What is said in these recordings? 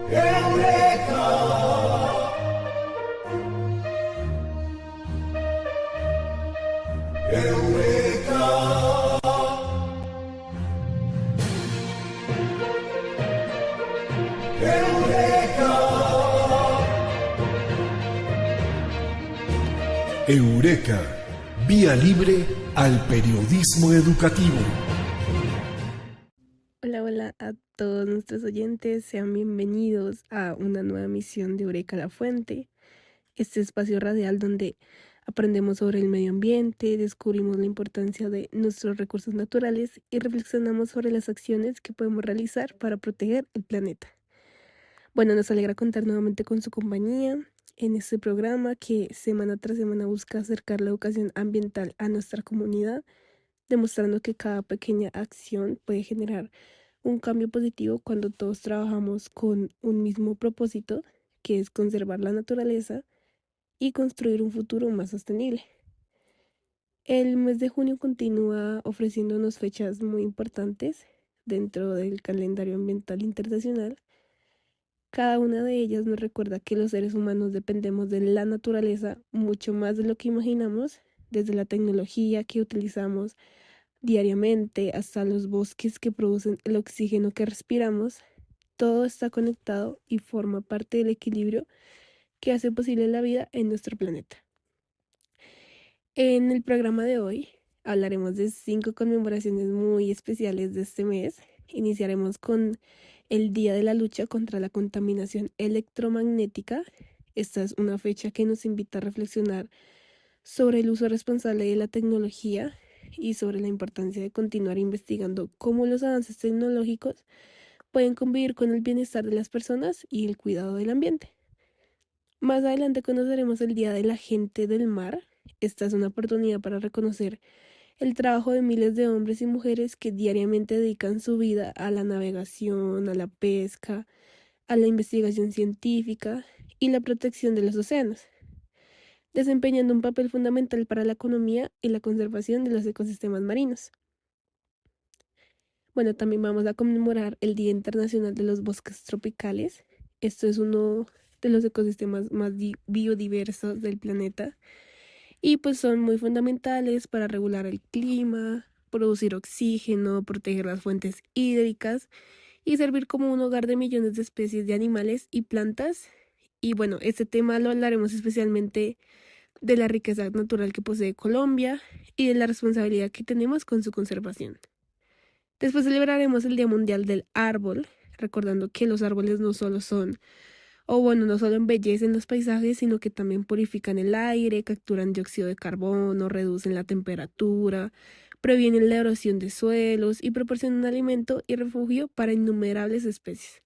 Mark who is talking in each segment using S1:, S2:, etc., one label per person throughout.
S1: Eureka, Eureka, Eureka. Eureka, vía libre al periodismo educativo.
S2: Hola, hola a todos nuestros oyentes, sean bienvenidos a una nueva emisión de Eureka La Fuente, este espacio radial donde aprendemos sobre el medio ambiente, descubrimos la importancia de nuestros recursos naturales y reflexionamos sobre las acciones que podemos realizar para proteger el planeta. Bueno, nos alegra contar nuevamente con su compañía en este programa que semana tras semana busca acercar la educación ambiental a nuestra comunidad, demostrando que cada pequeña acción puede generar un cambio positivo cuando todos trabajamos con un mismo propósito, que es conservar la naturaleza y construir un futuro más sostenible. El mes de junio continúa ofreciéndonos fechas muy importantes dentro del calendario ambiental internacional. Cada una de ellas nos recuerda que los seres humanos dependemos de la naturaleza mucho más de lo que imaginamos, desde la tecnología que utilizamos diariamente hasta los bosques que producen el oxígeno que respiramos. Todo está conectado y forma parte del equilibrio que hace posible la vida en nuestro planeta. En el programa de hoy hablaremos de 5 conmemoraciones muy especiales de este mes. Iniciaremos con el Día de la Lucha contra la Contaminación Electromagnética. Esta es una fecha que nos invita a reflexionar sobre el uso responsable de la tecnología y sobre la importancia de continuar investigando cómo los avances tecnológicos pueden convivir con el bienestar de las personas y el cuidado del ambiente. Más adelante conoceremos el Día de la Gente del Mar. Esta es una oportunidad para reconocer el trabajo de miles de hombres y mujeres que diariamente dedican su vida a la navegación, a la pesca, a la investigación científica y la protección de los océanos, desempeñando un papel fundamental para la economía y la conservación de los ecosistemas marinos. Bueno, también vamos a conmemorar el Día Internacional de los Bosques Tropicales. Esto es uno de los ecosistemas más biodiversos del planeta y pues son muy fundamentales para regular el clima, producir oxígeno, proteger las fuentes hídricas y servir como un hogar de millones de especies de animales y plantas. Y bueno, este tema lo hablaremos especialmente de la riqueza natural que posee Colombia y de la responsabilidad que tenemos con su conservación. Después celebraremos el Día Mundial del Árbol, recordando que los árboles no solo son, o bueno, no solo embellecen los paisajes, sino que también purifican el aire, capturan dióxido de carbono, reducen la temperatura, previenen la erosión de suelos y proporcionan alimento y refugio para innumerables especies.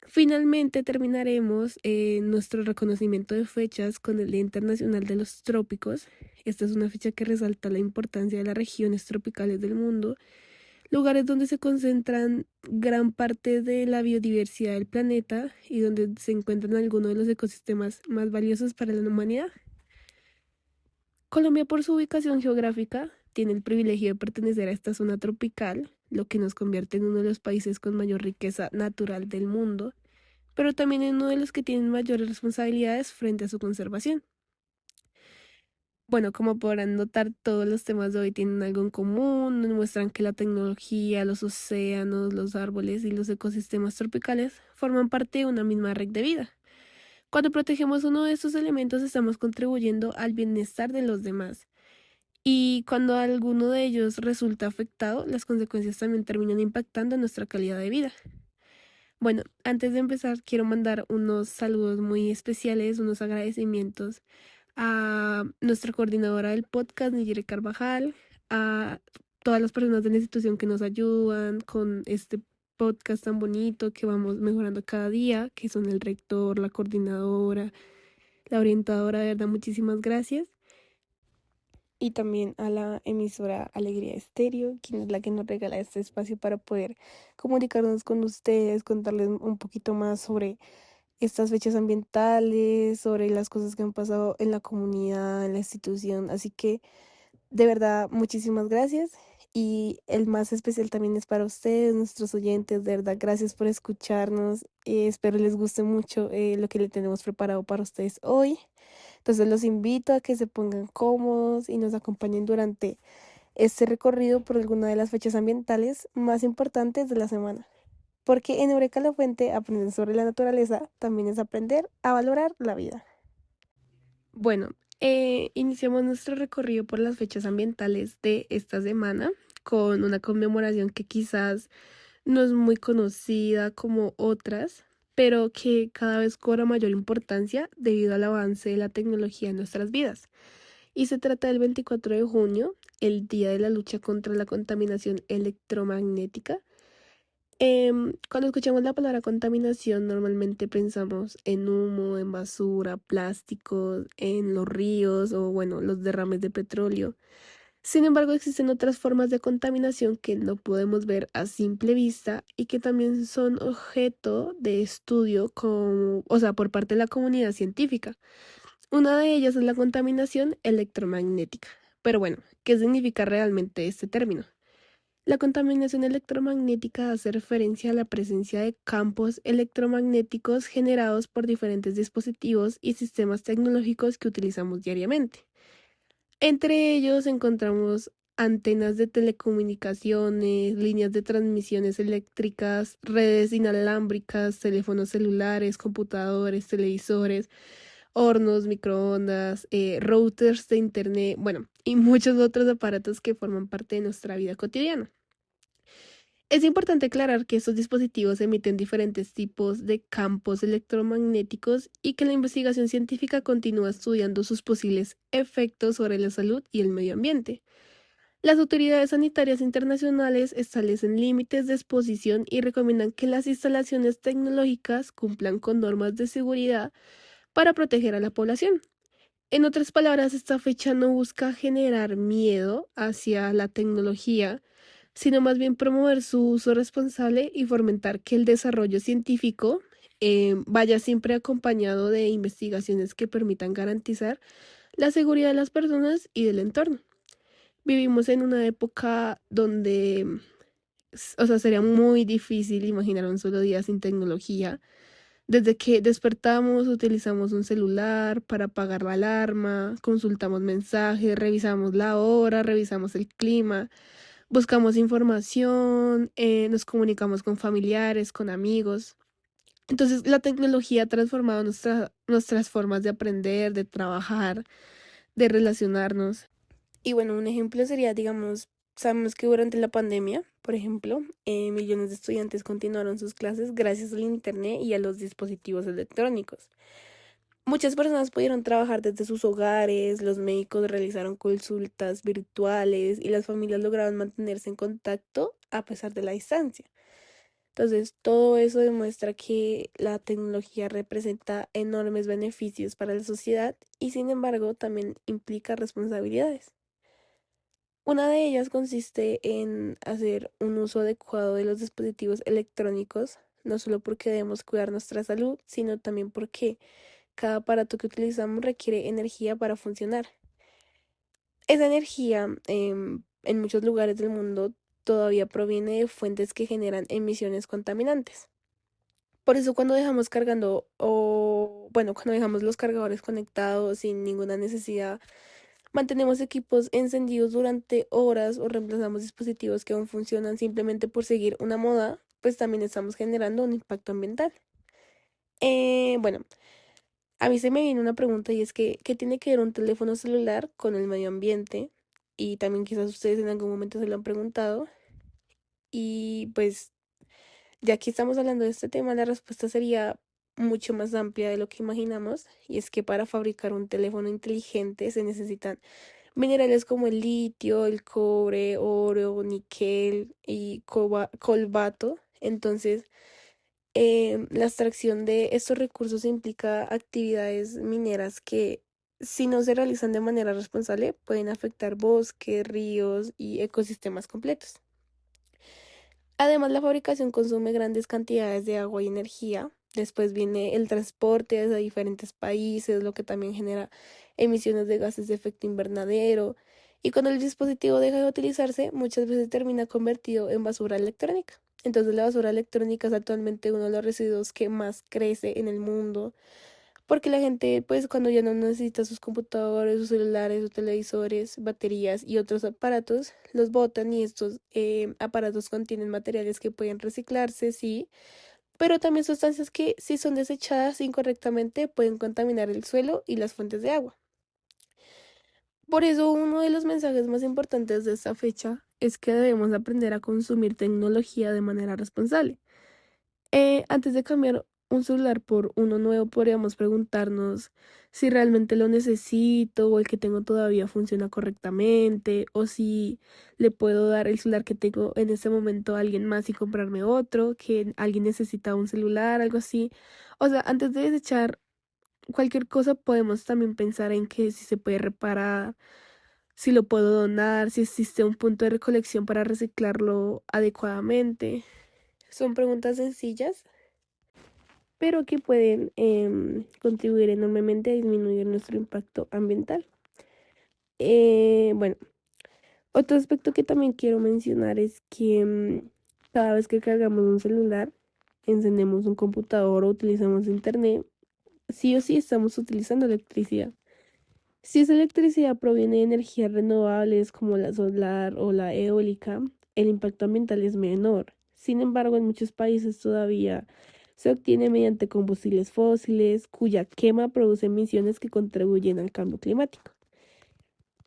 S2: Finalmente terminaremos nuestro reconocimiento de fechas con el Día Internacional de los Trópicos. Esta es una fecha que resalta la importancia de las regiones tropicales del mundo, lugares donde se concentran gran parte de la biodiversidad del planeta y donde se encuentran algunos de los ecosistemas más valiosos para la humanidad. Colombia, por su ubicación geográfica, tiene el privilegio de pertenecer a esta zona tropical, lo que nos convierte en uno de los países con mayor riqueza natural del mundo, pero también en uno de los que tienen mayores responsabilidades frente a su conservación. Bueno, como podrán notar, todos los temas de hoy tienen algo en común, nos muestran que la tecnología, los océanos, los árboles y los ecosistemas tropicales forman parte de una misma red de vida. Cuando protegemos uno de estos elementos, estamos contribuyendo al bienestar de los demás. Y cuando alguno de ellos resulta afectado, las consecuencias también terminan impactando en nuestra calidad de vida. Bueno, antes de empezar, quiero mandar unos saludos muy especiales, unos agradecimientos a nuestra coordinadora del podcast, Nigire Carvajal, a todas las personas de la institución que nos ayudan con este podcast tan bonito que vamos mejorando cada día, que son el rector, la coordinadora, la orientadora, de verdad, muchísimas gracias. Y también a la emisora Alegría Estéreo, quien es la que nos regala este espacio para poder comunicarnos con ustedes, contarles un poquito más sobre estas fechas ambientales, sobre las cosas que han pasado en la comunidad, en la institución. Así que de verdad, muchísimas gracias. y el más especial también es para ustedes, nuestros oyentes, de verdad, gracias por escucharnos. Espero les guste mucho lo que le tenemos preparado para ustedes hoy. Entonces los invito a que se pongan cómodos y nos acompañen durante este recorrido por alguna de las fechas ambientales más importantes de la semana. Porque en Eureka La Fuente aprender sobre la naturaleza también es aprender a valorar la vida. Bueno, iniciamos nuestro recorrido por las fechas ambientales de esta semana con una conmemoración que quizás no es muy conocida como otras, pero que cada vez cobra mayor importancia debido al avance de la tecnología en nuestras vidas. Y se trata del 24 de junio, el Día de la Lucha contra la Contaminación Electromagnética. Cuando escuchamos la palabra contaminación, normalmente pensamos en humo, en basura, plásticos, en los ríos o, bueno, los derrames de petróleo. Sin embargo, existen otras formas de contaminación que no podemos ver a simple vista y que también son objeto de estudio o sea, por parte de la comunidad científica. Una de ellas es la contaminación electromagnética. Pero bueno, ¿qué significa realmente este término? La contaminación electromagnética hace referencia a la presencia de campos electromagnéticos generados por diferentes dispositivos y sistemas tecnológicos que utilizamos diariamente. Entre ellos encontramos antenas de telecomunicaciones, líneas de transmisiones eléctricas, redes inalámbricas, teléfonos celulares, computadores, televisores, hornos, microondas, routers de internet, bueno, y muchos otros aparatos que forman parte de nuestra vida cotidiana. Es importante aclarar que estos dispositivos emiten diferentes tipos de campos electromagnéticos y que la investigación científica continúa estudiando sus posibles efectos sobre la salud y el medio ambiente. Las autoridades sanitarias internacionales establecen límites de exposición y recomiendan que las instalaciones tecnológicas cumplan con normas de seguridad para proteger a la población. En otras palabras, esta fecha no busca generar miedo hacia la tecnología, sino más bien promover su uso responsable y fomentar que el desarrollo científico vaya siempre acompañado de investigaciones que permitan garantizar la seguridad de las personas y del entorno. Vivimos en una época donde, o sea, sería muy difícil imaginar un solo día sin tecnología. Desde que despertamos, utilizamos un celular para apagar la alarma, consultamos mensajes, revisamos la hora, revisamos el clima, buscamos información, nos comunicamos con familiares, con amigos. Entonces, la tecnología ha transformado nuestras formas de aprender, de trabajar, de relacionarnos. Y bueno, un ejemplo sería, digamos, sabemos que durante la pandemia, por ejemplo, millones de estudiantes continuaron sus clases gracias al Internet y a los dispositivos electrónicos. Muchas personas pudieron trabajar desde sus hogares, los médicos realizaron consultas virtuales y las familias lograron mantenerse en contacto a pesar de la distancia. Entonces, todo eso demuestra que la tecnología representa enormes beneficios para la sociedad y sin embargo también implica responsabilidades. Una de ellas consiste en hacer un uso adecuado de los dispositivos electrónicos, no solo porque debemos cuidar nuestra salud, sino también porque cada aparato que utilizamos requiere energía para funcionar. Esa energía, en muchos lugares del mundo, todavía proviene de fuentes que generan emisiones contaminantes. Por eso cuando dejamos cargando o, bueno, cuando dejamos los cargadores conectados sin ninguna necesidad, mantenemos equipos encendidos durante horas o reemplazamos dispositivos que aún funcionan simplemente por seguir una moda, pues también estamos generando un impacto ambiental. Bueno, a mí se me viene una pregunta y es que, ¿qué tiene que ver un teléfono celular con el medio ambiente? Y también quizás ustedes en algún momento se lo han preguntado. Y pues ya que estamos hablando de este tema, la respuesta sería mucho más amplia de lo que imaginamos. Y es que para fabricar un teléfono inteligente se necesitan minerales como el litio, el cobre, oro, níquel y cobalto. Entonces, la extracción de estos recursos implica actividades mineras que, si no se realizan de manera responsable, pueden afectar bosques, ríos y ecosistemas completos. Además, la fabricación consume grandes cantidades de agua y energía. Después viene el transporte hacia diferentes países, lo que también genera emisiones de gases de efecto invernadero. Y cuando el dispositivo deja de utilizarse, muchas veces termina convertido en basura electrónica. Entonces la basura electrónica es actualmente uno de los residuos que más crece en el mundo, porque la gente, pues cuando ya no necesita sus computadores, sus celulares, sus televisores, baterías y otros aparatos, los botan y estos aparatos contienen materiales que pueden reciclarse, sí, pero también sustancias que, si son desechadas incorrectamente, pueden contaminar el suelo y las fuentes de agua. Por eso, uno de los mensajes más importantes de esta fecha es que debemos aprender a consumir tecnología de manera responsable. Antes de cambiar un celular por uno nuevo, podríamos preguntarnos si realmente lo necesito o el que tengo todavía funciona correctamente o si le puedo dar el celular que tengo en este momento a alguien más y comprarme otro, que alguien necesita un celular, algo así. O sea, antes de desechar cualquier cosa, podemos también pensar en que si se puede reparar, si lo puedo donar, si existe un punto de recolección para reciclarlo adecuadamente. Son preguntas sencillas, pero que pueden contribuir enormemente a disminuir nuestro impacto ambiental. Bueno, otro aspecto que también quiero mencionar es que cada vez que cargamos un celular, encendemos un computador o utilizamos internet, sí o sí estamos utilizando electricidad. Si esa electricidad proviene de energías renovables como la solar o la eólica, el impacto ambiental es menor. Sin embargo, en muchos países todavía se obtiene mediante combustibles fósiles, cuya quema produce emisiones que contribuyen al cambio climático.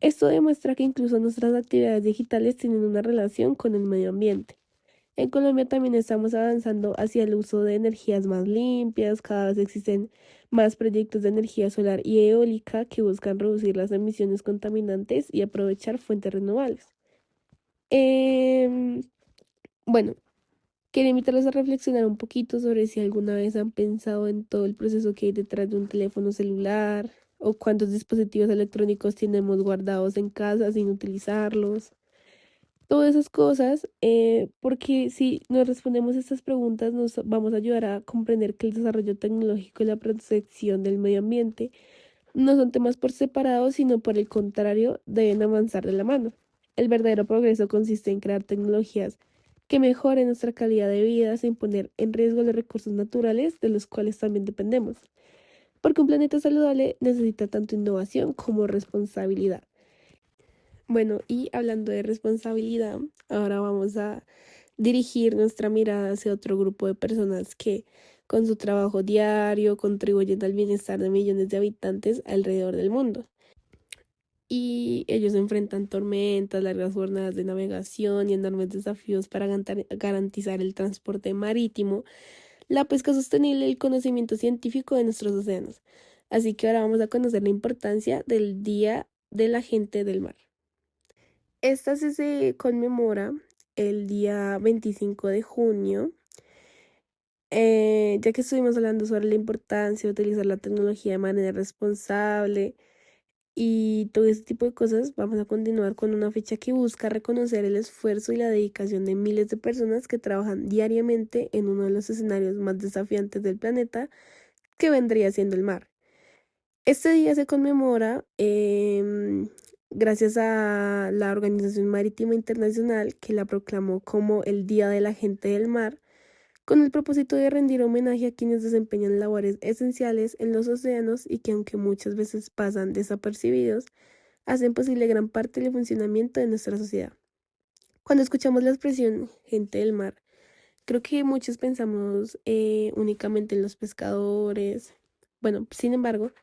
S2: Esto demuestra que incluso nuestras actividades digitales tienen una relación con el medio ambiente. En Colombia también estamos avanzando hacia el uso de energías más limpias, cada vez existen más proyectos de energía solar y eólica que buscan reducir las emisiones contaminantes y aprovechar fuentes renovables. Em, bueno, quería invitarlos a reflexionar un poquito sobre si alguna vez han pensado en todo el proceso que hay detrás de un teléfono celular o cuántos dispositivos electrónicos tenemos guardados en casa sin utilizarlos. Todas esas cosas, porque si nos respondemos estas preguntas nos vamos a ayudar a comprender que el desarrollo tecnológico y la protección del medio ambiente no son temas por separado, sino por el contrario, deben avanzar de la mano. El verdadero progreso consiste en crear tecnologías que mejoren nuestra calidad de vida sin poner en riesgo los recursos naturales de los cuales también dependemos. Porque un planeta saludable necesita tanto innovación como responsabilidad. Bueno, y hablando de responsabilidad, ahora vamos a dirigir nuestra mirada hacia otro grupo de personas que con su trabajo diario contribuyen al bienestar de millones de habitantes alrededor del mundo. Y ellos enfrentan tormentas, largas jornadas de navegación y enormes desafíos para garantizar el transporte marítimo, la pesca sostenible y el conocimiento científico de nuestros océanos. Así que ahora vamos a conocer la importancia del Día de la Gente del Mar. Esta se conmemora el día 25 de junio, ya que estuvimos hablando sobre la importancia de utilizar la tecnología de manera responsable y todo ese tipo de cosas. Vamos a continuar con una fecha que busca reconocer el esfuerzo y la dedicación de miles de personas que trabajan diariamente en uno de los escenarios más desafiantes del planeta, que vendría siendo el mar. Este día se conmemora gracias a la Organización Marítima Internacional, que la proclamó como el Día de la Gente del Mar, con el propósito de rendir homenaje a quienes desempeñan labores esenciales en los océanos y que, aunque muchas veces pasan desapercibidos, hacen posible gran parte del funcionamiento de nuestra sociedad. Cuando escuchamos la expresión gente del mar, creo que muchos pensamos únicamente en los pescadores. Bueno, sin embargo,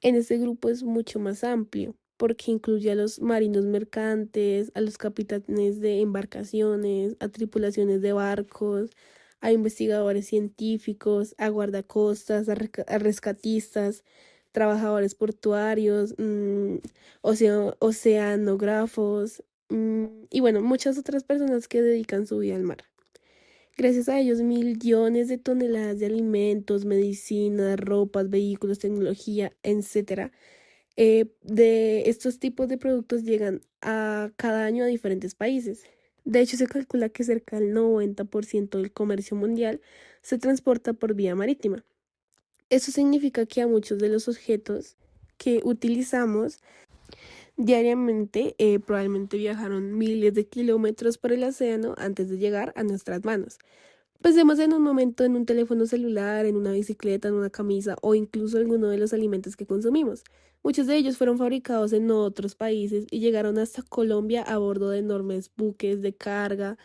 S2: en este grupo es mucho más amplio, porque incluye a los marinos mercantes, a los capitanes de embarcaciones, a tripulaciones de barcos, a investigadores científicos, a guardacostas, a rescatistas, trabajadores portuarios, oceanógrafos, y bueno, muchas otras personas que dedican su vida al mar. Gracias a ellos, millones de toneladas de alimentos, medicinas, ropas, vehículos, tecnología, etcétera, de estos tipos de productos llegan a cada año a diferentes países. De hecho, se calcula que cerca del 90% del comercio mundial se transporta por vía marítima. Eso significa que a muchos de los objetos que utilizamos Diariamente, probablemente viajaron miles de kilómetros por el océano antes de llegar a nuestras manos. Pensemos en un momento en un teléfono celular, en una bicicleta, en una camisa o incluso en alguno de los alimentos que consumimos. Muchos de ellos fueron fabricados en otros países y llegaron hasta Colombia a bordo de enormes buques de carga.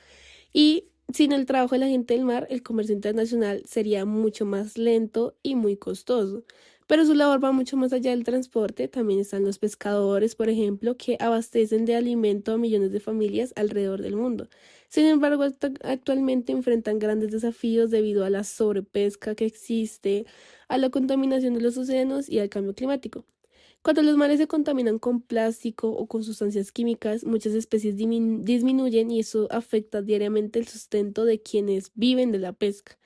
S2: Y sin el trabajo de la gente del mar, el comercio internacional sería mucho más lento y muy costoso. Pero su labor va mucho más allá del transporte. También están los pescadores, por ejemplo, que abastecen de alimento a millones de familias alrededor del mundo. Sin embargo, actualmente enfrentan grandes desafíos debido a la sobrepesca que existe, a la contaminación de los océanos y al cambio climático. Cuando los mares se contaminan con plástico o con sustancias químicas, muchas especies disminuyen y eso afecta diariamente el sustento de quienes viven de la pesca.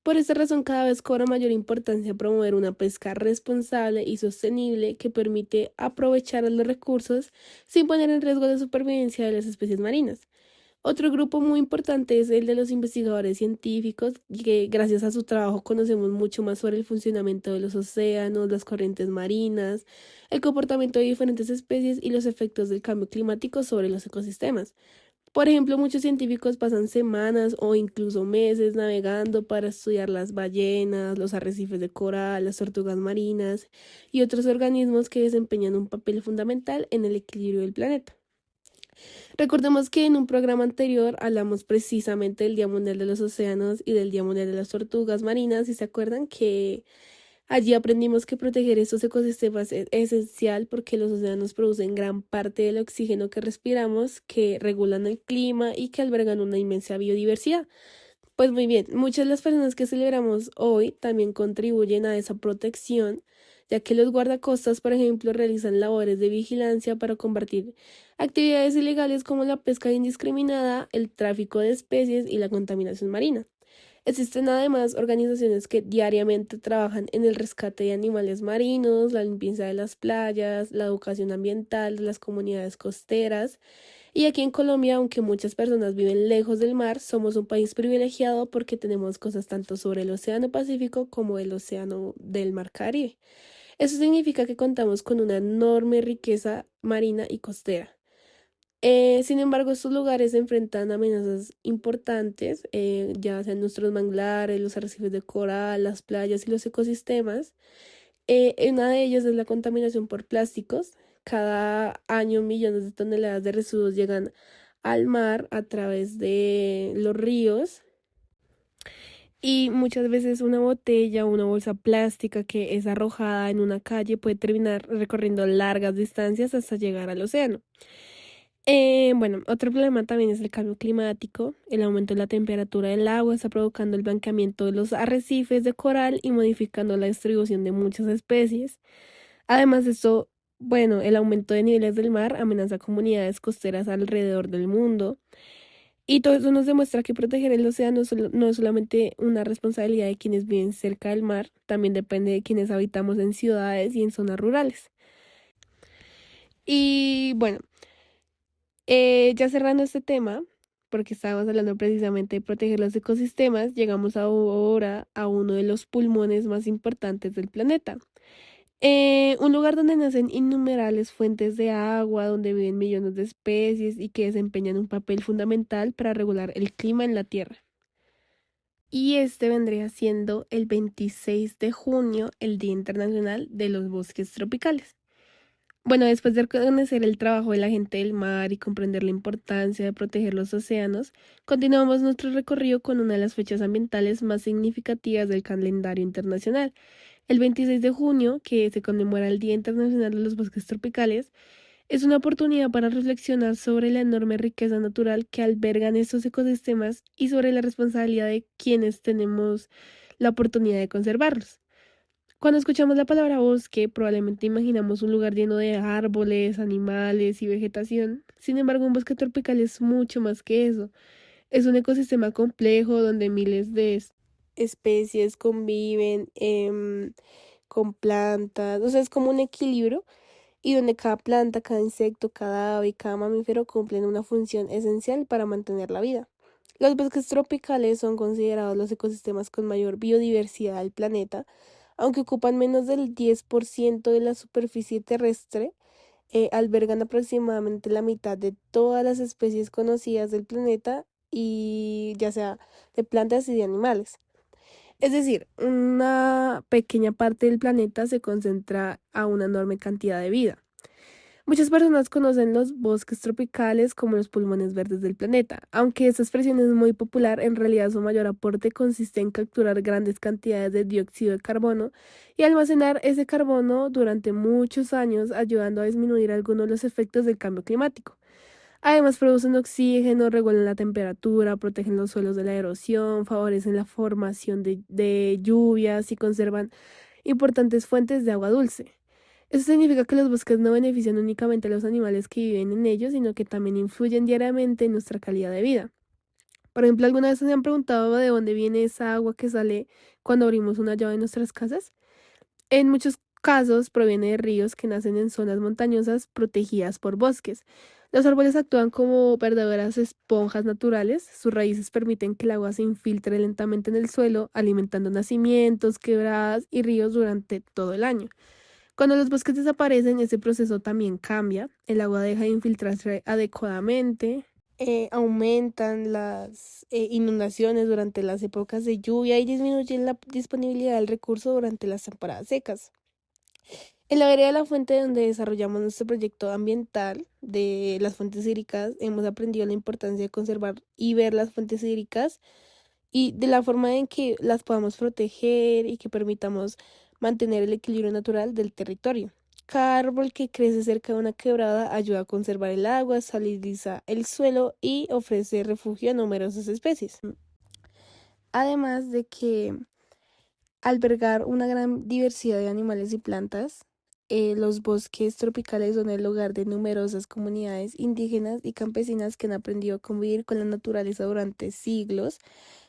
S2: Por esta razón, cada vez cobra mayor importancia promover una pesca responsable y sostenible que permite aprovechar los recursos sin poner en riesgo la supervivencia de las especies marinas. Otro grupo muy importante es el de los investigadores científicos, que gracias a su trabajo conocemos mucho más sobre el funcionamiento de los océanos, las corrientes marinas, el comportamiento de diferentes especies y los efectos del cambio climático sobre los ecosistemas. Por ejemplo, muchos científicos pasan semanas o incluso meses navegando para estudiar las ballenas, los arrecifes de coral, las tortugas marinas y otros organismos que desempeñan un papel fundamental en el equilibrio del planeta. Recordemos que en un programa anterior hablamos precisamente del Día Mundial de los Océanos y del Día Mundial de las Tortugas Marinas, y se acuerdan que allí aprendimos que proteger estos ecosistemas es esencial porque los océanos producen gran parte del oxígeno que respiramos, que regulan el clima y que albergan una inmensa biodiversidad. Pues muy bien, muchas de las personas que celebramos hoy también contribuyen a esa protección, ya que los guardacostas, por ejemplo, realizan labores de vigilancia para combatir actividades ilegales como la pesca indiscriminada, el tráfico de especies y la contaminación marina. Existen además organizaciones que diariamente trabajan en el rescate de animales marinos, la limpieza de las playas, la educación ambiental de las comunidades costeras. Y aquí en Colombia, aunque muchas personas viven lejos del mar, somos un país privilegiado porque tenemos cosas tanto sobre el Océano Pacífico como el Océano del Mar Caribe. Eso significa que contamos con una enorme riqueza marina y costera. Sin embargo, estos lugares se enfrentan a amenazas importantes, ya sean nuestros manglares, los arrecifes de coral, las playas y los ecosistemas. Una de ellas es la contaminación por plásticos. Cada año millones de toneladas de residuos llegan al mar a través de los ríos, y muchas veces una botella o una bolsa plástica que es arrojada en una calle puede terminar recorriendo largas distancias hasta llegar al océano. Bueno, otro problema también es el cambio climático. El aumento de la temperatura del agua está provocando el blanqueamiento de los arrecifes de coral y modificando la distribución de muchas especies. Además de esto, bueno, el aumento de niveles del mar amenaza comunidades costeras alrededor del mundo. Y todo eso nos demuestra que proteger el océano no es solamente una responsabilidad de quienes viven cerca del mar, también depende de quienes habitamos en ciudades y en zonas rurales. Y bueno, ya cerrando este tema, porque estábamos hablando precisamente de proteger los ecosistemas, llegamos ahora a uno de los pulmones más importantes del planeta. Un lugar donde nacen innumerables fuentes de agua, donde viven millones de especies y que desempeñan un papel fundamental para regular el clima en la Tierra. Y este vendría siendo el 26 de junio, el Día Internacional de los Bosques Tropicales. Bueno, después de conocer el trabajo de la gente del mar y comprender la importancia de proteger los océanos, continuamos nuestro recorrido con una de las fechas ambientales más significativas del calendario internacional. El 26 de junio, que se conmemora el Día Internacional de los Bosques Tropicales, es una oportunidad para reflexionar sobre la enorme riqueza natural que albergan estos ecosistemas y sobre la responsabilidad de quienes tenemos la oportunidad de conservarlos. Cuando escuchamos la palabra bosque, probablemente imaginamos un lugar lleno de árboles, animales y vegetación. Sin embargo, un bosque tropical es mucho más que eso. Es un ecosistema complejo donde miles de especies conviven con plantas. O sea, es como un equilibrio y donde cada planta, cada insecto, cada ave y cada mamífero cumplen una función esencial para mantener la vida. Los bosques tropicales son considerados los ecosistemas con mayor biodiversidad del planeta, aunque ocupan menos del 10% de la superficie terrestre. albergan aproximadamente la mitad de todas las especies conocidas del planeta y ya sea de plantas y de animales. Es decir, una pequeña parte del planeta se concentra a una enorme cantidad de vida. Muchas personas conocen los bosques tropicales como los pulmones verdes del planeta, aunque esta expresión es muy popular, en realidad su mayor aporte consiste en capturar grandes cantidades de dióxido de carbono y almacenar ese carbono durante muchos años, ayudando a disminuir algunos de los efectos del cambio climático. Además, producen oxígeno, regulan la temperatura, protegen los suelos de la erosión, favorecen la formación de lluvias y conservan importantes fuentes de agua dulce. Eso significa que los bosques no benefician únicamente a los animales que viven en ellos, sino que también influyen diariamente en nuestra calidad de vida. Por ejemplo, ¿alguna vez se han preguntado de dónde viene esa agua que sale cuando abrimos una llave en nuestras casas? En muchos casos proviene de ríos que nacen en zonas montañosas protegidas por bosques. Los árboles actúan como verdaderas esponjas naturales. Sus raíces permiten que el agua se infiltre lentamente en el suelo, alimentando nacimientos, quebradas y ríos durante todo el año. Cuando los bosques desaparecen, ese proceso también cambia. El agua deja de infiltrarse adecuadamente. Aumentan las inundaciones durante las épocas de lluvia y disminuyen la disponibilidad del recurso durante las temporadas secas. En la vereda de la fuente donde desarrollamos nuestro proyecto ambiental de las fuentes hídricas, hemos aprendido la importancia de conservar y ver las fuentes hídricas y de la forma en que las podamos proteger y que permitamos mantener el equilibrio natural del territorio. Cada árbol que crece cerca de una quebrada ayuda a conservar el agua, saliniza el suelo y ofrece refugio a numerosas especies. Además de que albergar una gran diversidad de animales y plantas, los bosques tropicales son el hogar de numerosas comunidades indígenas y campesinas que han aprendido a convivir con la naturaleza durante siglos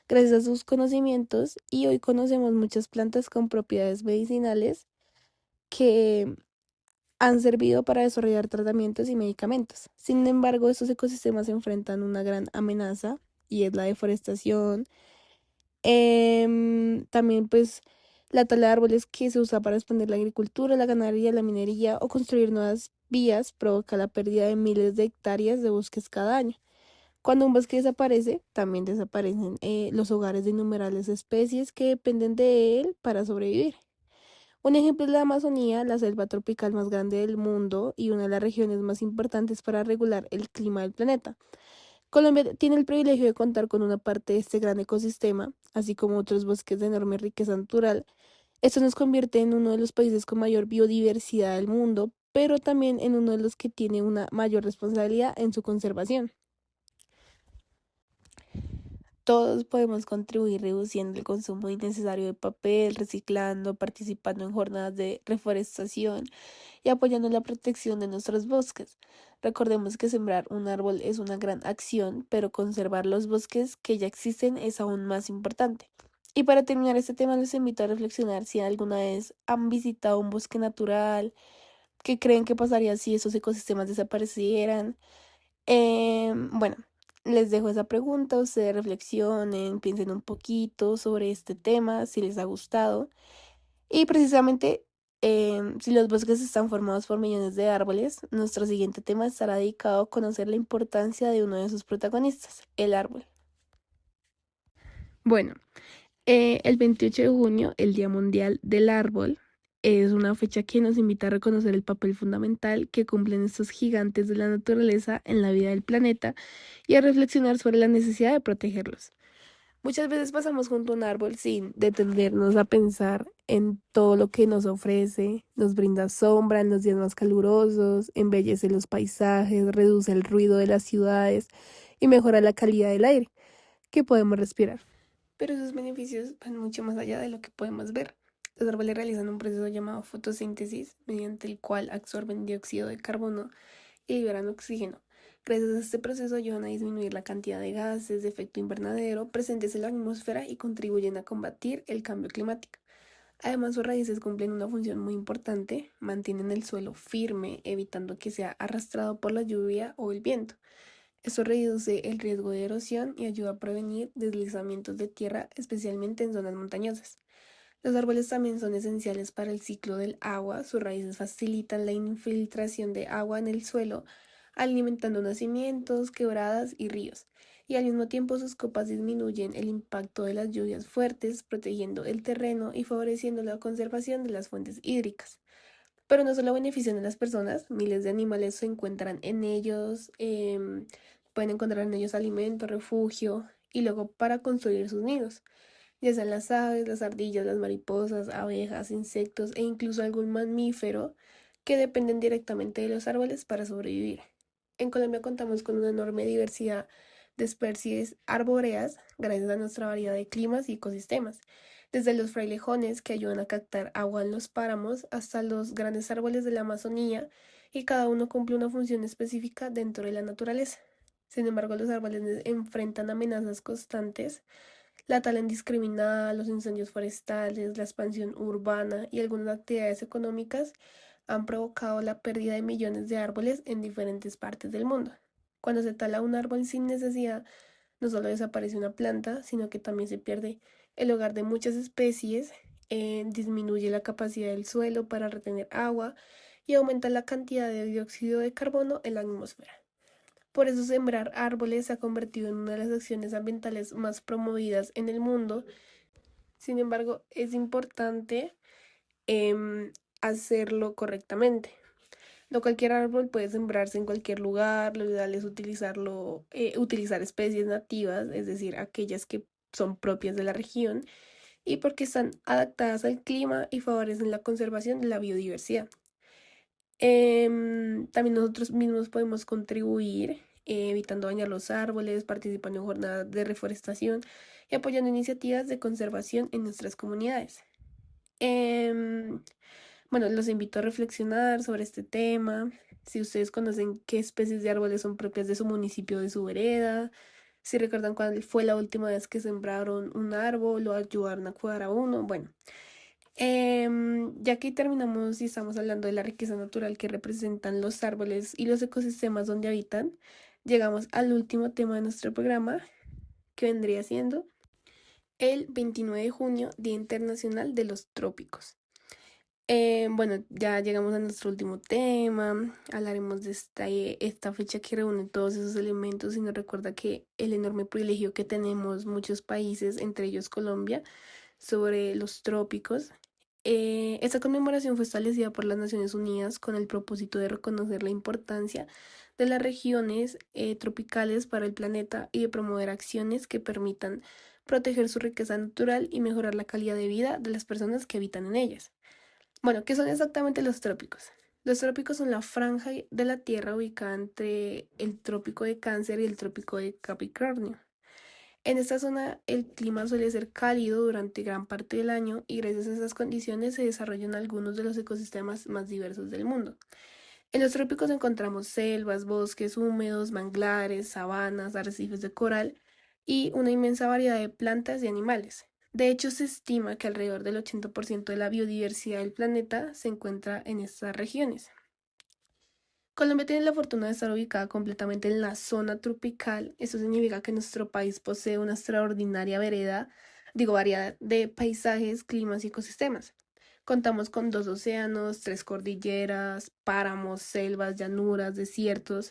S2: gracias a sus conocimientos y hoy conocemos muchas plantas con propiedades medicinales que han servido para desarrollar tratamientos y medicamentos. Sin embargo, estos ecosistemas enfrentan una gran amenaza y es la deforestación. También pues la tala de árboles que se usa para expandir la agricultura, la ganadería, la minería o construir nuevas vías provoca la pérdida de miles de hectáreas de bosques cada año. Cuando un bosque desaparece, también desaparecen los hogares de innumerables especies que dependen de él para sobrevivir. Un ejemplo es la Amazonía, la selva tropical más grande del mundo y una de las regiones más importantes para regular el clima del planeta. Colombia tiene el privilegio de contar con una parte de este gran ecosistema, así como otros bosques de enorme riqueza natural. Esto nos convierte en uno de los países con mayor biodiversidad del mundo, pero también en uno de los que tiene una mayor responsabilidad en su conservación. Todos podemos contribuir reduciendo el consumo innecesario de papel, reciclando, participando en jornadas de reforestación y apoyando la protección de nuestros bosques. Recordemos que sembrar un árbol es una gran acción, pero conservar los bosques que ya existen es aún más importante. Y para terminar este tema, les invito a reflexionar si alguna vez han visitado un bosque natural, qué creen que pasaría si esos ecosistemas desaparecieran. Bueno, les dejo esa pregunta, ustedes reflexionen, piensen un poquito sobre este tema, si les ha gustado. Y precisamente, si los bosques están formados por millones de árboles, nuestro siguiente tema estará dedicado a conocer la importancia de uno de sus protagonistas, el árbol. Bueno, el 28 de junio, el Día Mundial del Árbol, es una fecha que nos invita a reconocer el papel fundamental que cumplen estos gigantes de la naturaleza en la vida del planeta y a reflexionar sobre la necesidad de protegerlos. Muchas veces pasamos junto a un árbol sin detenernos a pensar en todo lo que nos ofrece, nos brinda sombra en los días más calurosos, embellece los paisajes, reduce el ruido de las ciudades y mejora la calidad del aire que podemos respirar. Pero sus beneficios van mucho más allá de lo que podemos ver. Los árboles realizan un proceso llamado fotosíntesis, mediante el cual absorben dióxido de carbono y liberan oxígeno. Gracias a este proceso ayudan a disminuir la cantidad de gases de efecto invernadero presentes en la atmósfera y contribuyen a combatir el cambio climático. Además, sus raíces cumplen una función muy importante, mantienen el suelo firme, evitando que sea arrastrado por la lluvia o el viento. Esto reduce el riesgo de erosión y ayuda a prevenir deslizamientos de tierra, especialmente en zonas montañosas. Los árboles también son esenciales para el ciclo del agua. Sus raíces facilitan la infiltración de agua en el suelo, alimentando nacimientos, quebradas y ríos. Y al mismo tiempo sus copas disminuyen el impacto de las lluvias fuertes, protegiendo el terreno y favoreciendo la conservación de las fuentes hídricas. Pero no solo benefician a las personas, miles de animales se encuentran en ellos, pueden encontrar en ellos alimento, refugio y luego para construir sus nidos, ya sean las aves, las ardillas, las mariposas, abejas, insectos e incluso algún mamífero que dependen directamente de los árboles para sobrevivir. En Colombia contamos con una enorme diversidad de especies arbóreas gracias a nuestra variedad de climas y ecosistemas, desde los frailejones que ayudan a captar agua en los páramos hasta los grandes árboles de la Amazonía, y cada uno cumple una función específica dentro de la naturaleza. Sin embargo, los árboles enfrentan amenazas constantes: la tala indiscriminada, los incendios forestales, la expansión urbana y algunas actividades económicas han provocado la pérdida de millones de árboles en diferentes partes del mundo. Cuando se tala un árbol sin necesidad, no solo desaparece una planta, sino que también se pierde el hogar de muchas especies, disminuye la capacidad del suelo para retener agua y aumenta la cantidad de dióxido de carbono en la atmósfera. Por eso sembrar árboles se ha convertido en una de las acciones ambientales más promovidas en el mundo. Sin embargo, es importante hacerlo correctamente. No cualquier árbol puede sembrarse en cualquier lugar. Lo ideal es utilizar especies nativas, es decir, aquellas que son propias de la región y porque están adaptadas al clima y favorecen la conservación de la biodiversidad. También nosotros mismos podemos contribuir, evitando dañar los árboles, participando en jornadas de reforestación y apoyando iniciativas de conservación en nuestras comunidades. Em, bueno, los invito a reflexionar sobre este tema. Si ustedes conocen qué especies de árboles son propias de su municipio o de su vereda, si recuerdan cuál fue la última vez que sembraron un árbol o ayudaron a cuidar a uno. Bueno, ya que terminamos y estamos hablando de la riqueza natural que representan los árboles y los ecosistemas donde habitan, llegamos al último tema de nuestro programa, que vendría siendo el 29 de junio, Día Internacional de los Trópicos. Bueno, ya llegamos a nuestro último tema. Hablaremos de esta fecha que reúne todos esos elementos y nos recuerda que el enorme privilegio que tenemos muchos países, entre ellos Colombia, sobre los trópicos. Esta conmemoración fue establecida por las Naciones Unidas con el propósito de reconocer la importancia de las regiones tropicales para el planeta y de promover acciones que permitan proteger su riqueza natural y mejorar la calidad de vida de las personas que habitan en ellas. Bueno, ¿qué son exactamente los trópicos? Los trópicos son la franja de la Tierra ubicada entre el trópico de Cáncer y el trópico de Capricornio. En esta zona el clima suele ser cálido durante gran parte del año y gracias a esas condiciones se desarrollan algunos de los ecosistemas más diversos del mundo. En los trópicos encontramos selvas, bosques húmedos, manglares, sabanas, arrecifes de coral y una inmensa variedad de plantas y animales. De hecho, se estima que alrededor del 80% de la biodiversidad del planeta se encuentra en estas regiones. Colombia tiene la fortuna de estar ubicada completamente en la zona tropical. Eso significa que nuestro país posee una extraordinaria variedad de paisajes, climas y ecosistemas. Contamos con 2 océanos, 3 cordilleras, páramos, selvas, llanuras, desiertos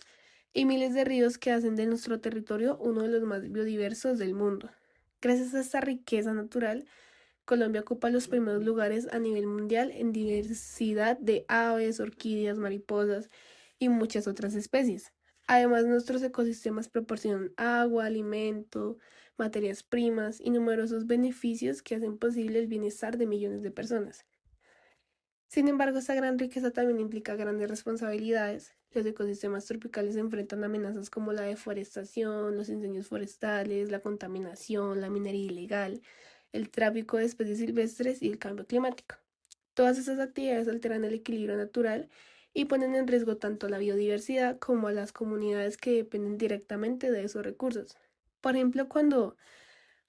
S2: y miles de ríos que hacen de nuestro territorio uno de los más biodiversos del mundo. Gracias a esta riqueza natural, Colombia ocupa los primeros lugares a nivel mundial en diversidad de aves, orquídeas, mariposas y muchas otras especies. Además, nuestros ecosistemas proporcionan agua, alimento, materias primas y numerosos beneficios que hacen posible el bienestar de millones de personas. Sin embargo, esta gran riqueza también implica grandes responsabilidades. Los ecosistemas tropicales se enfrentan a amenazas como la deforestación, los incendios forestales, la contaminación, la minería ilegal, el tráfico de especies silvestres y el cambio climático. Todas estas actividades alteran el equilibrio natural y ponen en riesgo tanto a la biodiversidad como a las comunidades que dependen directamente de esos recursos. Por ejemplo, cuando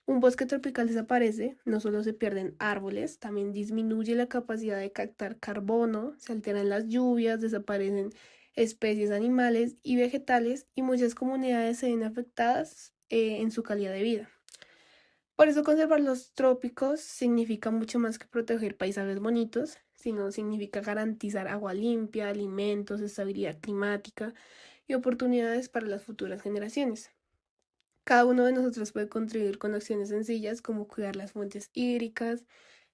S2: un bosque tropical desaparece, no solo se pierden árboles, también disminuye la capacidad de captar carbono, se alteran las lluvias, desaparecen especies animales y vegetales y muchas comunidades se ven afectadas en su calidad de vida. Por eso conservar los trópicos significa mucho más que proteger paisajes bonitos, sino significa garantizar agua limpia, alimentos, estabilidad climática y oportunidades para las futuras generaciones. Cada uno de nosotros puede contribuir con acciones sencillas como cuidar las fuentes hídricas,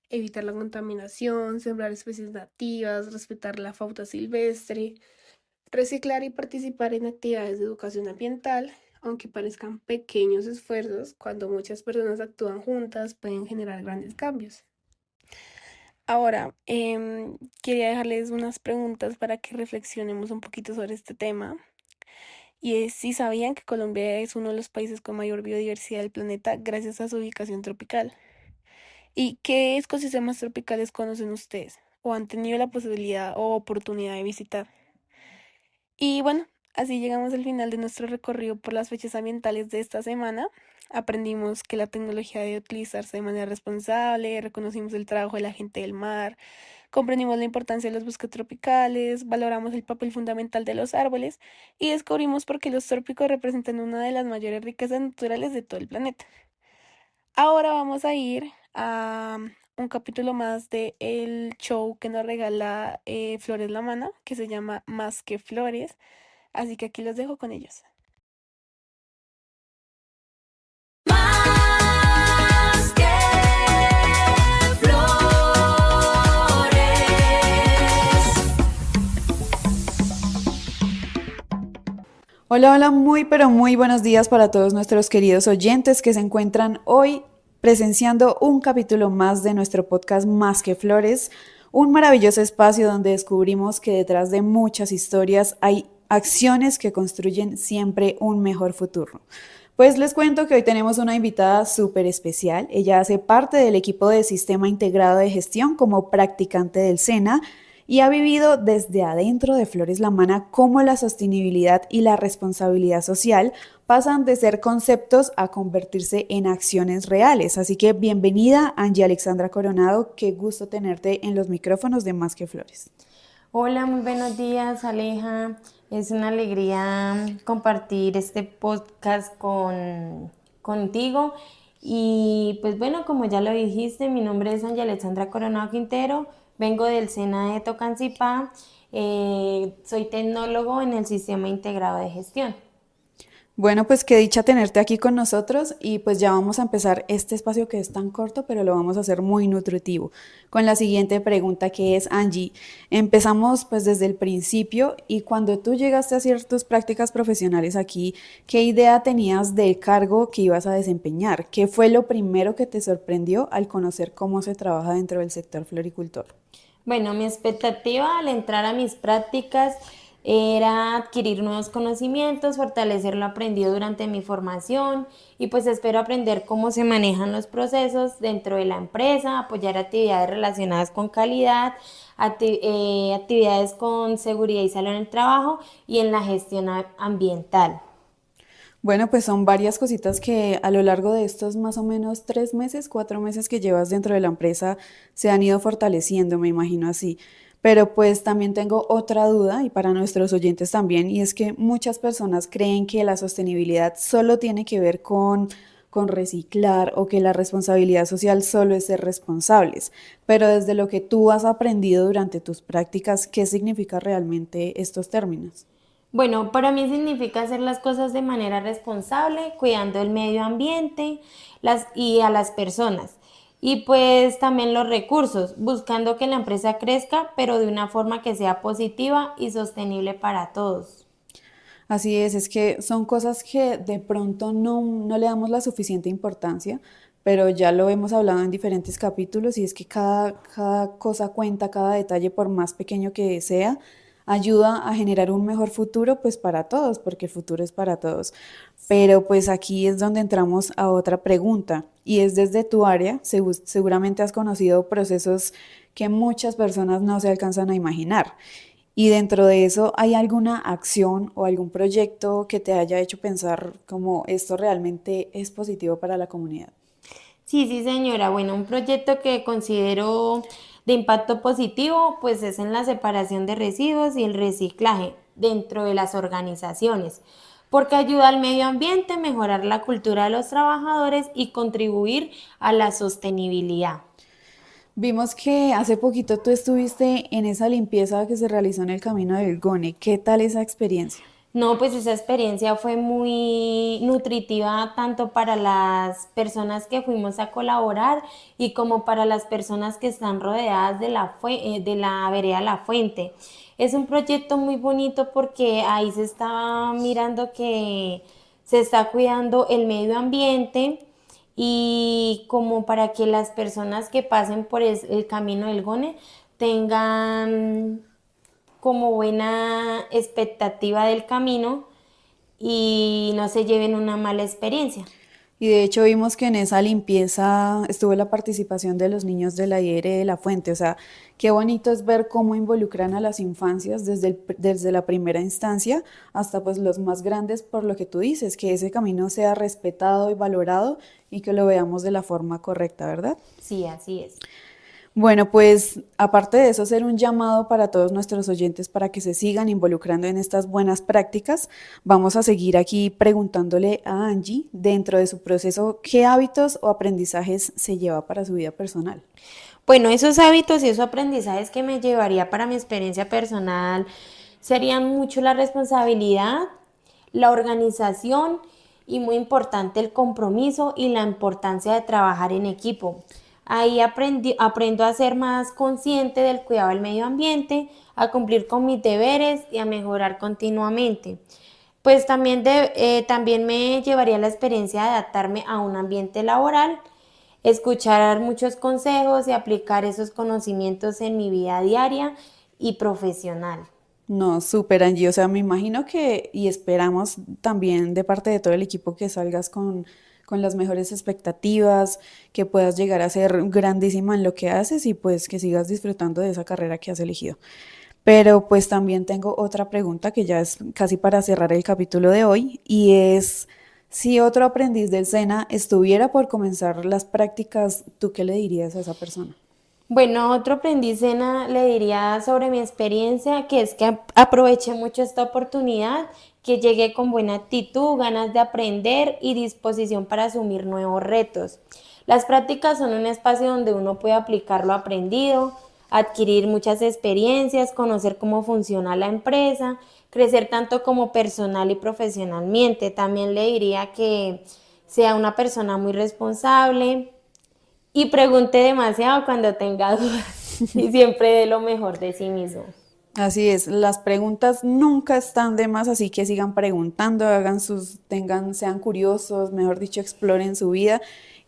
S2: evitar la contaminación, sembrar especies nativas, respetar la fauna silvestre, reciclar y participar en actividades de educación ambiental. Aunque parezcan pequeños esfuerzos, cuando muchas personas actúan juntas pueden generar grandes cambios. Ahora, quería dejarles unas preguntas para que reflexionemos un poquito sobre este tema. Y es si sabían que Colombia es uno de los países con mayor biodiversidad del planeta gracias a su ubicación tropical. ¿Y qué ecosistemas tropicales conocen ustedes o han tenido la posibilidad o oportunidad de visitar? Y bueno, así llegamos al final de nuestro recorrido por las fechas ambientales de esta semana. Aprendimos que la tecnología debe utilizarse de manera responsable, reconocimos el trabajo de la gente del mar, comprendimos la importancia de los bosques tropicales, valoramos el papel fundamental de los árboles y descubrimos por qué los trópicos representan una de las mayores riquezas naturales de todo el planeta. Ahora vamos a ir a un capítulo más de el show que nos regala Flores La Mano, que se llama Más que Flores. Así que aquí los dejo con ellos.
S3: Más que flores.
S4: Hola, hola, muy pero muy buenos días para todos nuestros queridos oyentes que se encuentran hoy presenciando un capítulo más de nuestro podcast Más que Flores, un maravilloso espacio donde descubrimos que detrás de muchas historias hay acciones que construyen siempre un mejor futuro. Pues les cuento que hoy tenemos una invitada súper especial. Ella hace parte del equipo de Sistema Integrado de Gestión como practicante del SENA y ha vivido desde adentro de Flores La Mano cómo la sostenibilidad y la responsabilidad social pasan de ser conceptos a convertirse en acciones reales. Así que bienvenida, Angie Alexandra Coronado, qué gusto tenerte en los micrófonos de Más que Flores.
S5: Hola, muy buenos días, Aleja. Es una alegría compartir este podcast contigo. Y pues bueno, como ya lo dijiste, mi nombre es Ángela Alexandra Coronado Quintero, vengo del SENA de Tocancipá, soy tecnólogo en el Sistema Integrado de Gestión.
S4: Bueno, pues qué dicha tenerte aquí con nosotros y pues ya vamos a empezar este espacio que es tan corto, pero lo vamos a hacer muy nutritivo con la siguiente pregunta que es, Angie, empezamos pues desde el principio y cuando tú llegaste a hacer tus prácticas profesionales aquí, ¿qué idea tenías del cargo que ibas a desempeñar? ¿Qué fue lo primero que te sorprendió al conocer cómo se trabaja dentro del sector floricultor?
S5: Bueno, mi expectativa al entrar a mis prácticas era adquirir nuevos conocimientos, fortalecer lo aprendido durante mi formación y pues espero aprender cómo se manejan los procesos dentro de la empresa, apoyar actividades relacionadas con calidad, actividades con seguridad y salud en el trabajo y en la gestión ambiental.
S4: Bueno, pues son varias cositas que a lo largo de estos más o menos 3 meses, 4 meses que llevas dentro de la empresa se han ido fortaleciendo, me imagino así. Pero pues también tengo otra duda y para nuestros oyentes también, y es que muchas personas creen que la sostenibilidad solo tiene que ver con reciclar o que la responsabilidad social solo es ser responsables. Pero desde lo que tú has aprendido durante tus prácticas, ¿qué significa realmente estos términos?
S5: Bueno, para mí significa hacer las cosas de manera responsable, cuidando el medio ambiente y a las personas. Y pues también los recursos, buscando que la empresa crezca, pero de una forma que sea positiva y sostenible para todos.
S4: Así es que son cosas que de pronto no le damos la suficiente importancia, pero ya lo hemos hablado en diferentes capítulos y es que cada cosa cuenta, cada detalle, por más pequeño que sea, ayuda a generar un mejor futuro pues para todos, porque el futuro es para todos. Pero pues aquí es donde entramos a otra pregunta y es desde tu área, seguramente has conocido procesos que muchas personas no se alcanzan a imaginar. Y dentro de eso, ¿hay alguna acción o algún proyecto que te haya hecho pensar como esto realmente es positivo para la comunidad?
S5: Sí, sí, señora. Bueno, un proyecto que considero de impacto positivo, pues es en la separación de residuos y el reciclaje dentro de las organizaciones. porque ayuda al medio ambiente, mejorar la cultura de los trabajadores y contribuir a la sostenibilidad.
S4: Vimos que hace poquito tú estuviste en esa limpieza que se realizó en el Camino del Gone. ¿Qué tal esa experiencia?
S5: No, pues esa experiencia fue muy nutritiva tanto para las personas que fuimos a colaborar y como para las personas que están rodeadas de la vereda La Fuente. Es un proyecto muy bonito porque ahí se está mirando que se está cuidando el medio ambiente y como para que las personas que pasen por el camino del Gone tengan como buena expectativa del camino y no se lleven una mala experiencia.
S4: Y de hecho vimos que en esa limpieza estuvo la participación de los niños de la IR de La Fuente. O sea, qué bonito es ver cómo involucran a las infancias desde la primera instancia hasta pues los más grandes, por lo que tú dices, que ese camino sea respetado y valorado y que lo veamos de la forma correcta, ¿verdad?
S5: Sí, así es.
S4: Bueno, pues aparte de eso, hacer un llamado para todos nuestros oyentes para que se sigan involucrando en estas buenas prácticas. Vamos a seguir aquí preguntándole a Angie, dentro de su proceso, ¿qué hábitos o aprendizajes se lleva para su vida personal?
S5: Bueno, esos hábitos y esos aprendizajes que me llevaría para mi experiencia personal serían mucho la responsabilidad, la organización y muy importante el compromiso y la importancia de trabajar en equipo. Ahí aprendo a ser más consciente del cuidado del medio ambiente, a cumplir con mis deberes y a mejorar continuamente. Pues también me llevaría la experiencia de adaptarme a un ambiente laboral, escuchar muchos consejos y aplicar esos conocimientos en mi vida diaria y profesional.
S4: No, súper Angie, o sea, me imagino que y esperamos también de parte de todo el equipo que salgas con las mejores expectativas, que puedas llegar a ser grandísima en lo que haces y pues que sigas disfrutando de esa carrera que has elegido. Pero pues también tengo otra pregunta que ya es casi para cerrar el capítulo de hoy y es, si otro aprendiz del SENA estuviera por comenzar las prácticas, ¿tú qué le dirías a esa persona?
S5: Bueno, otro aprendiz le diría sobre mi experiencia, que es que aproveché mucho esta oportunidad, que llegué con buena actitud, ganas de aprender y disposición para asumir nuevos retos. Las prácticas son un espacio donde uno puede aplicar lo aprendido, adquirir muchas experiencias, conocer cómo funciona la empresa, crecer tanto como personal y profesionalmente. También le diría que sea una persona muy responsable y pregunte demasiado cuando tenga dudas y siempre dé lo mejor de sí mismo.
S4: Así es, las preguntas nunca están de más, así que sigan preguntando, sean curiosos, mejor dicho, exploren su vida.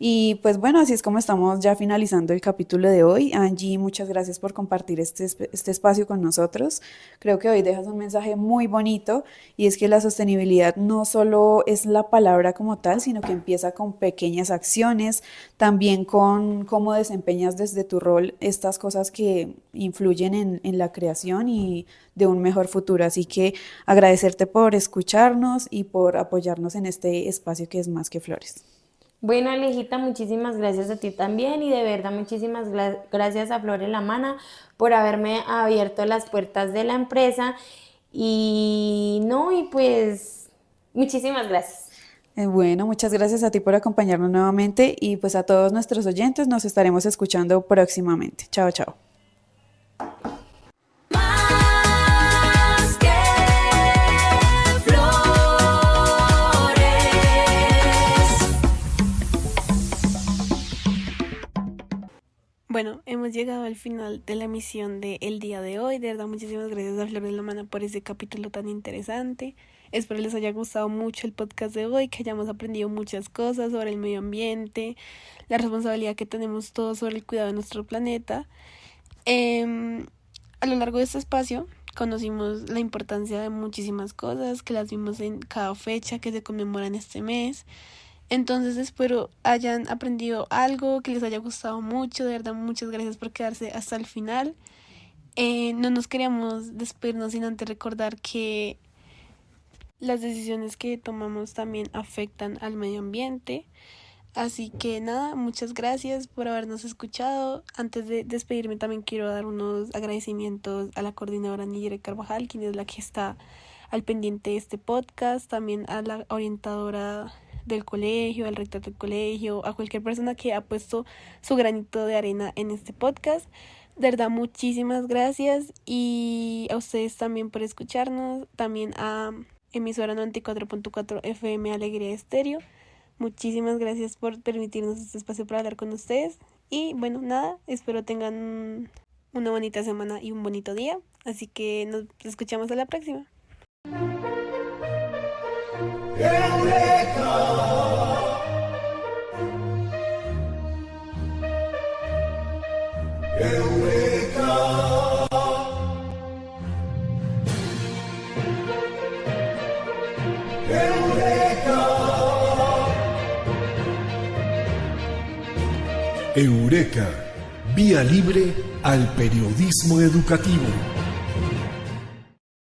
S4: Y pues bueno, así es como estamos ya finalizando el capítulo de hoy. Angie, muchas gracias por compartir este espacio con nosotros. Creo que hoy dejas un mensaje muy bonito y es que la sostenibilidad no solo es la palabra como tal, sino que empieza con pequeñas acciones, también con cómo desempeñas desde tu rol estas cosas que influyen en la creación y de un mejor futuro. Así que agradecerte por escucharnos y por apoyarnos en este espacio que es Más que Flores.
S5: Bueno, Alejita, muchísimas gracias a ti también y de verdad muchísimas gracias a Flores La Mana por haberme abierto las puertas de la empresa y no, y pues muchísimas gracias.
S4: Bueno, muchas gracias a ti por acompañarnos nuevamente y pues a todos nuestros oyentes nos estaremos escuchando próximamente. Chao, chao.
S3: Más que flores.
S2: Bueno, hemos llegado al final de la emisión del día de hoy. De verdad, muchísimas gracias a Flor de la Mana por ese capítulo tan interesante. Espero les haya gustado mucho el podcast de hoy, que hayamos aprendido muchas cosas sobre el medio ambiente, la responsabilidad que tenemos todos sobre el cuidado de nuestro planeta. A lo largo de este espacio conocimos la importancia de muchísimas cosas, que las vimos en cada fecha que se conmemora en este mes. Entonces espero hayan aprendido algo, que les haya gustado mucho. De verdad, muchas gracias por quedarse hasta el final. No nos queríamos despedirnos sin antes recordar que las decisiones que tomamos también afectan al medio ambiente. Así que nada, muchas gracias por habernos escuchado. Antes de despedirme también quiero dar unos agradecimientos a la coordinadora Nigere Carvajal, quien es la que está al pendiente de este podcast, también a la orientadora del colegio, al rector del colegio, a cualquier persona que ha puesto su granito de arena en este podcast. De verdad, muchísimas gracias, y a ustedes también por escucharnos, también a emisora 94.4 FM Alegría Estéreo. Muchísimas gracias por permitirnos este espacio para hablar con ustedes. Y bueno, nada, espero tengan una bonita semana y un bonito día. Así que nos escuchamos a la próxima.
S1: Eureka, vía libre al periodismo educativo.